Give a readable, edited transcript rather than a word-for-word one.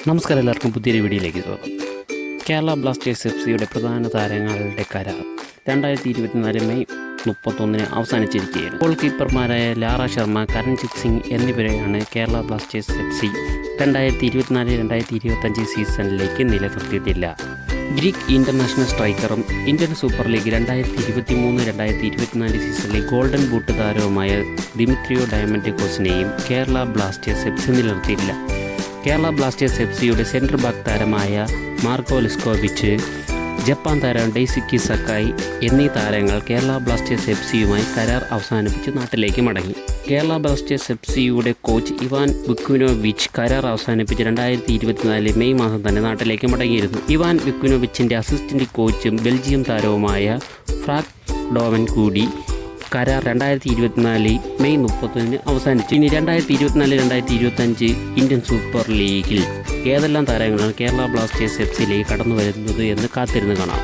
നമസ്കാരം, എല്ലാവർക്കും പുതിയൊരു വീഡിയോയിലേക്ക് സ്വാഗതം. കേരള ബ്ലാസ്റ്റേഴ്സ് എഫ്.സിയുടെ പ്രധാന താരങ്ങളുടെ കരാർ 2024 മെയ് 31 അവസാനിച്ചിരിക്കുകയാണ്. ഗോൾ കീപ്പർമാരായ ലാറ ശർമ്മ, കരൺജിത് സിംഗ് എന്നിവരെയാണ് കേരള ബ്ലാസ്റ്റേഴ്സ് എഫ്.സി 2024-2025 സീസണിലേക്ക് നിലനിർത്തിയിട്ടില്ല. ഗ്രീക്ക് ഇൻ്റർനാഷണൽ സ്ട്രൈക്കറും ഇന്ത്യൻ സൂപ്പർ ലീഗ് 2023-2024 സീസണിലെ ഗോൾഡൻ ബൂട്ട് താരവുമായ ദിമിത്രിയോ ഡയമൻറ്റിക്കോസിനെയും കേരള ബ്ലാസ്റ്റേഴ്സ് എഫ്.സി നിലനിർത്തിയില്ല. കേരള ബ്ലാസ്റ്റേഴ്സ് എഫ്.സിയുടെ സെൻട്രൽ ബാക്ക് താരമായ മാർക്കോ ലിസ്കോവിച്ച്, ജപ്പാൻ താരം ഡെയ്സുക്കി സക്കായി എന്നീ താരങ്ങൾ കേരള ബ്ലാസ്റ്റേഴ്സ് എഫ്.സിയുമായി കരാർ അവസാനിപ്പിച്ച് നാട്ടിലേക്ക് മടങ്ങി. കേരള ബ്ലാസ്റ്റേഴ്സ് എഫ്.സിയുടെ കോച്ച് ഇവാൻ വിക്കുനോവിച്ച് കരാർ അവസാനിപ്പിച്ച് 2024 മെയ് മാസം തന്നെ നാട്ടിലേക്ക് മടങ്ങിയിരുന്നു. ഇവാൻ വിക്കുനോവിച്ചിൻ്റെ അസിസ്റ്റന്റ് കോച്ചും ബെൽജിയം താരവുമായ ഫ്രാങ്ക് ഡോവൻ കൂടി കരാർ 2024 മെയ് 30 അവസാനിച്ചു. ഇനി 2024-2025 ഇന്ത്യൻ സൂപ്പർ ലീഗിൽ ഏതെല്ലാം താരങ്ങളാണ് കേരള ബ്ലാസ്റ്റേഴ്സ് എഫ്.സിയിലേക്ക് കടന്നു വരുന്നത് എന്ന് കാത്തിരുന്ന് കാണാം.